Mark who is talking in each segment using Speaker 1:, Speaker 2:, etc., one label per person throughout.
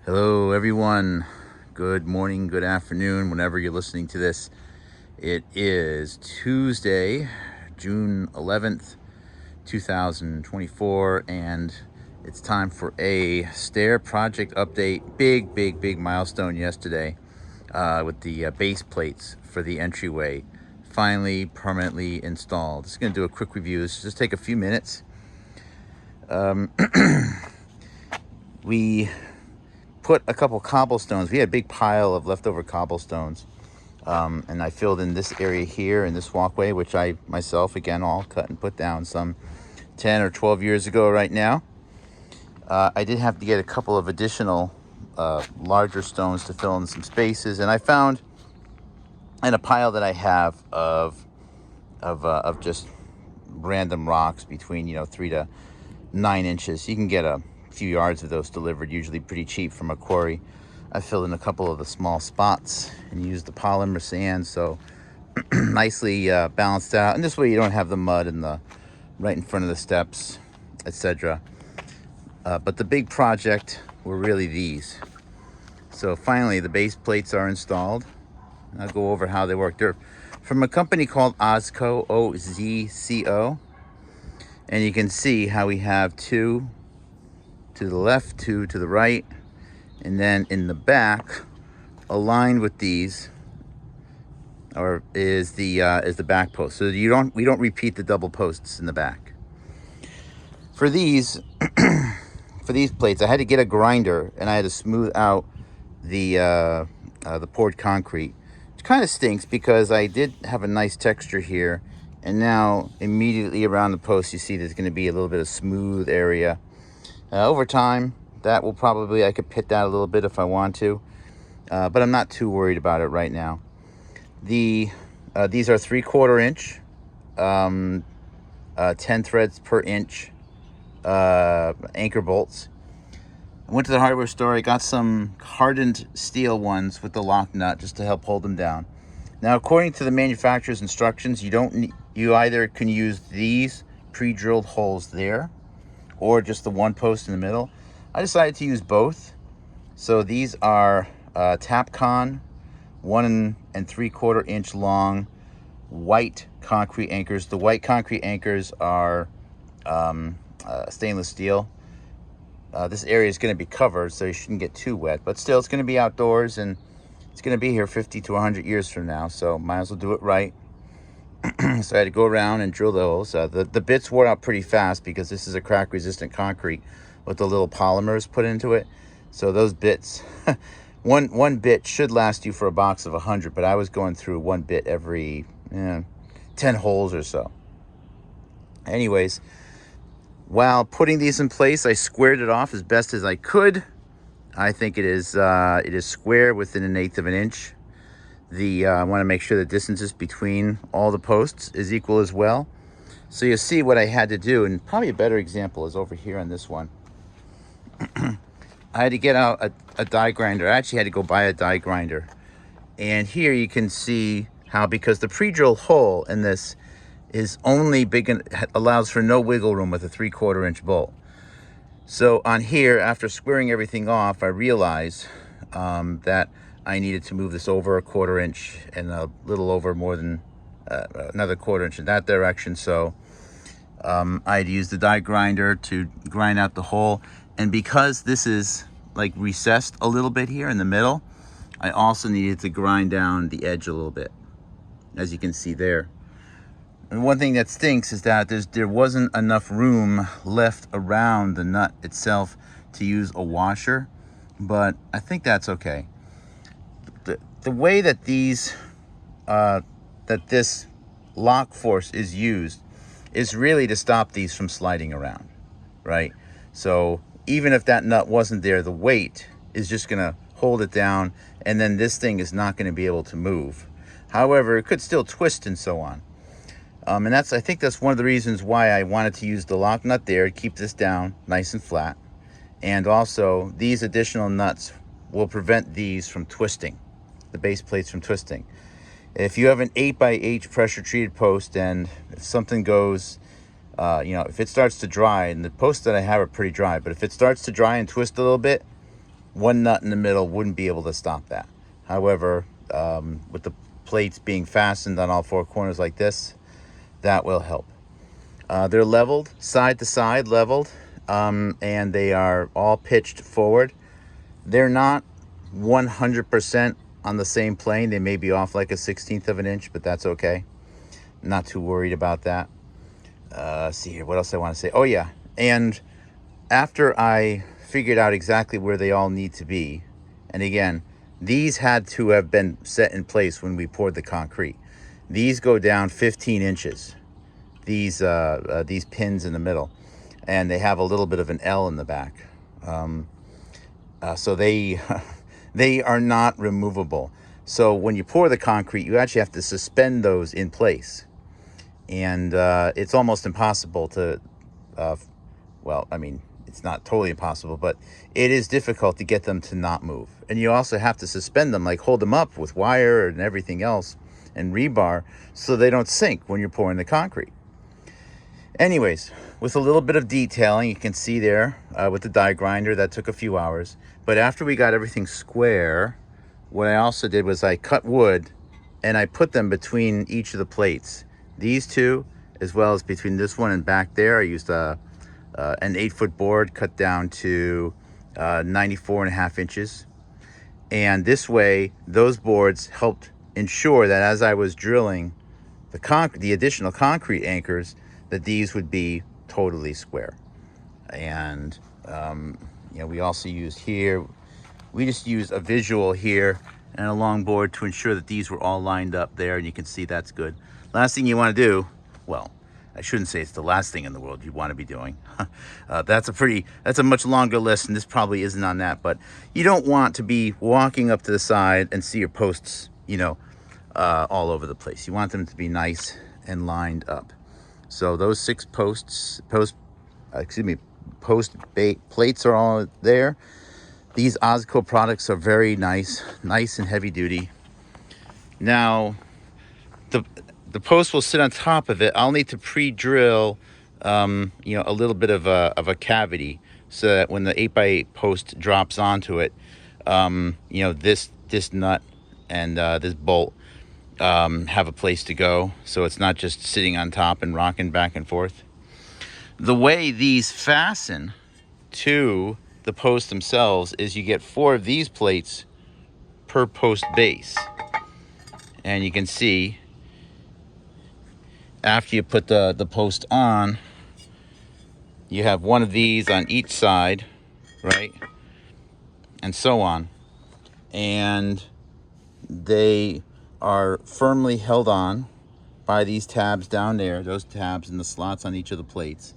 Speaker 1: Hello, everyone. Good morning, good afternoon, whenever you're listening to this. It is Tuesday, June 11th, 2024, and it's time for a Stair project update. Big milestone yesterday with the base plates for the entryway finally permanently installed. Just going to do a quick review. This will just take a few minutes. We put a couple cobblestones. We had a big pile of leftover cobblestones, and I filled in this area here in this walkway, which I myself again all cut and put down some 10 or 12 years ago right now. I did have to get a couple of additional larger stones to fill in some spaces, and I found in a pile that I have of just random rocks between 3 to 9 inches. You can get a few yards of those delivered, usually pretty cheap, from a quarry. I filled in a couple of the small spots and used the polymer sand, so nicely balanced out. And this way you don't have the mud in the right in front of the steps, etc. But the big project were really these. So finally the base plates are installed. I'll go over how they work. They're from a company called OZCO, OZCO. And you can see how we have two to the left, two to the right, and then in the back, aligned with these, is the back post. So we don't repeat the double posts in the back. For these for these plates, I had to get a grinder and I had to smooth out the poured concrete, which kind of stinks because I did have a nice texture here, and now immediately around the post you see there's going to be a little bit of smooth area. Over time, that will probably, I could pit that a little bit if I want to, but I'm not too worried about it right now. These are 3/4 inch, 10 threads per inch anchor bolts. I went to the hardware store. I got some hardened steel ones with the lock nut just to help hold them down. Now, according to the manufacturer's instructions, you either can use these pre-drilled holes there, or just the one post in the middle. I decided to use both. So these are Tapcon 1 3/4 inch long white concrete anchors. The white concrete anchors are stainless steel. This area is going to be covered, so you shouldn't get too wet, but still it's going to be outdoors and it's going to be here 50 to 100 years from now, so might as well do it right. So I had to go around and drill the holes. The bits wore out pretty fast because this is a crack resistant concrete with the little polymers put into it. So those bits, one bit should last you for a box of 100, but I was going through one bit every 10 holes or so. Anyways, while putting these in place, I squared it off as best as I could. I think it is square within 1/8 of an inch. I want to make sure the distances between all the posts is equal as well. So you'll see what I had to do, and probably a better example is over here on this one. I had to get out a die grinder. I actually had to go buy a die grinder. And here you can see how, because the pre-drill hole in this is only big and allows for no wiggle room with a 3/4 inch bolt. So on here, after squaring everything off, I realized that I needed to move this over 1/4 inch and a little over more than another 1/4 inch in that direction. So I'd use the die grinder to grind out the hole. And because this is like recessed a little bit here in the middle, I also needed to grind down the edge a little bit, as you can see there. And one thing that stinks is that there wasn't enough room left around the nut itself to use a washer, but I think that's okay. The way that this lock force is used is really to stop these from sliding around, right? So even if that nut wasn't there, the weight is just gonna hold it down, and then this thing is not gonna be able to move. However, it could still twist and so on. And I think that's one of the reasons why I wanted to use the lock nut there to keep this down nice and flat. And also, these additional nuts will prevent these from twisting, the base plates from twisting. If you have an 8x8 pressure treated post, and if something goes, if it starts to dry, and the posts that I have are pretty dry, but if it starts to dry and twist a little bit, one nut in the middle wouldn't be able to stop that. However, with the plates being fastened on all four corners like this, that will help. They're leveled, side to side leveled, and they are all pitched forward. They're not 100% on the same plane. They may be off like a 1/16 of an inch, but that's okay. Not too worried about that. See here, what else I want to say? Oh yeah, and after I figured out exactly where they all need to be, and again, these had to have been set in place when we poured the concrete. These go down 15 inches, these pins in the middle, and they have a little bit of an L in the back. So they they are not removable. So when you pour the concrete, you actually have to suspend those in place, and it's almost impossible to well, I mean, it's not totally impossible, but it is difficult to get them to not move. And you also have to suspend them, like hold them up with wire and everything else and rebar so they don't sink when you're pouring the concrete. Anyways, with a little bit of detailing, you can see there with the die grinder, that took a few hours. But after we got everything square, what I also did was I cut wood and I put them between each of the plates. These two, as well as between this one and back there, I used an 8-foot board cut down to 94.5 inches. And this way, those boards helped ensure that as I was drilling the additional concrete anchors, that these would be totally square. And you know, we also used here, we just used a visual here and a long board to ensure that these were all lined up there, and you can see that's good. Last thing you want to do, well, I shouldn't say it's the last thing in the world you want to be doing. That's a much longer list, and this probably isn't on that, but you don't want to be walking up to the side and see your posts, you know, all over the place. You want them to be nice and lined up. So those 6 post plates are all there. These OZCO products are very nice and heavy duty. Now, the post will sit on top of it. I'll need to pre-drill, you know, a little bit of a cavity so that when the 8x8 post drops onto it, you know, this nut and this bolt have a place to go, so it's not just sitting on top and rocking back and forth. The way these fasten to the posts themselves is you get 4 of these plates per post base, and you can see after you put the post on, you have 1 of these on each side, right, and so on, and they are firmly held on by these tabs down there, those tabs and the slots on each of the plates.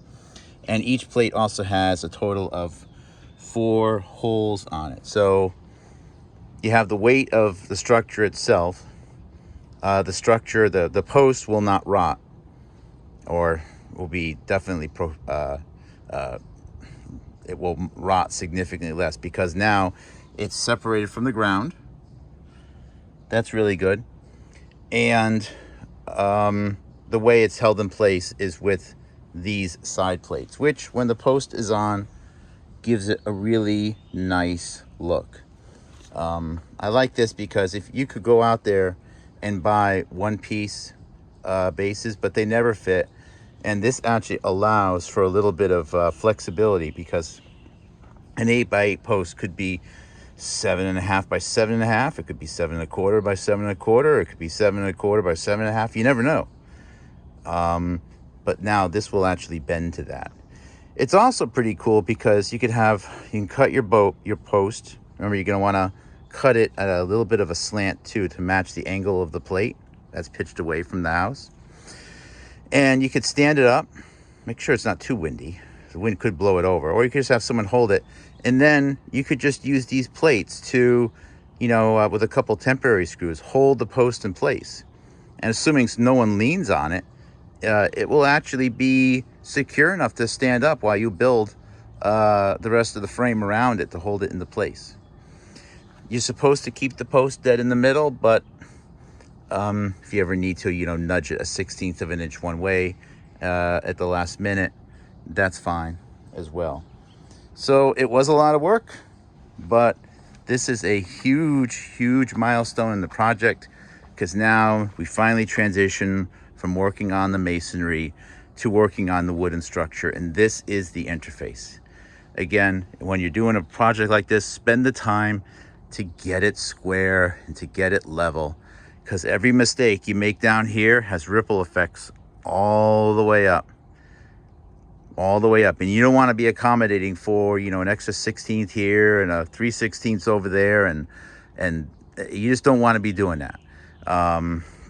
Speaker 1: And each plate also has a total of 4 holes on it. So you have the weight of the structure itself. The post will not rot, or will be definitely it will rot significantly less, because now it's separated from the ground. That's really good. And the way it's held in place is with these side plates, which when the post is on gives it a really nice look. I like this because if you could go out there and buy 1-piece bases, but they never fit, and this actually allows for a little bit of flexibility, because an 8x8 post could be 7.5 by 7.5. It could be 7.25 by 7.25. It could be 7.25 by 7.5. You never know. But now this will actually bend to that. It's also pretty cool because you can cut your post. Remember, you're going to want to cut it at a little bit of a slant too, to match the angle of the plate that's pitched away from the house. And you could stand it up. Make sure it's not too windy. The wind could blow it over. Or you could just have someone hold it. And then you could just use these plates to, you know, with a couple temporary screws, hold the post in place. And assuming no one leans on it, it will actually be secure enough to stand up while you build the rest of the frame around it to hold it into place. You're supposed to keep the post dead in the middle, but if you ever need to, you know, nudge it a 1/16 of an inch one way at the last minute, that's fine as well. So it was a lot of work, but This is a huge milestone in the project, because now we finally transition from working on the masonry to working on the wooden structure, and this is the interface. Again, when you're doing a project like this, spend the time to get it square and to get it level, because every mistake you make down here has ripple effects all the way up. And you don't want to be accommodating for, you know, an extra 16th here and a 3/16 over there, and you just don't want to be doing that.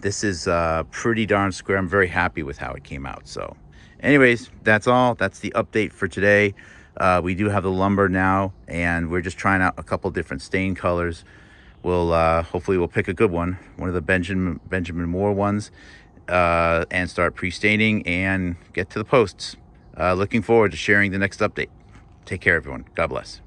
Speaker 1: This is pretty darn square. I'm very happy with how it came out. So anyways, that's all. That's the update for today. We do have the lumber now, and we're just trying out a couple different stain colors. We'll hopefully we'll pick a good one of the Benjamin Moore ones, and start pre-staining and get to the posts. Looking forward to sharing the next update. Take care, everyone. God bless.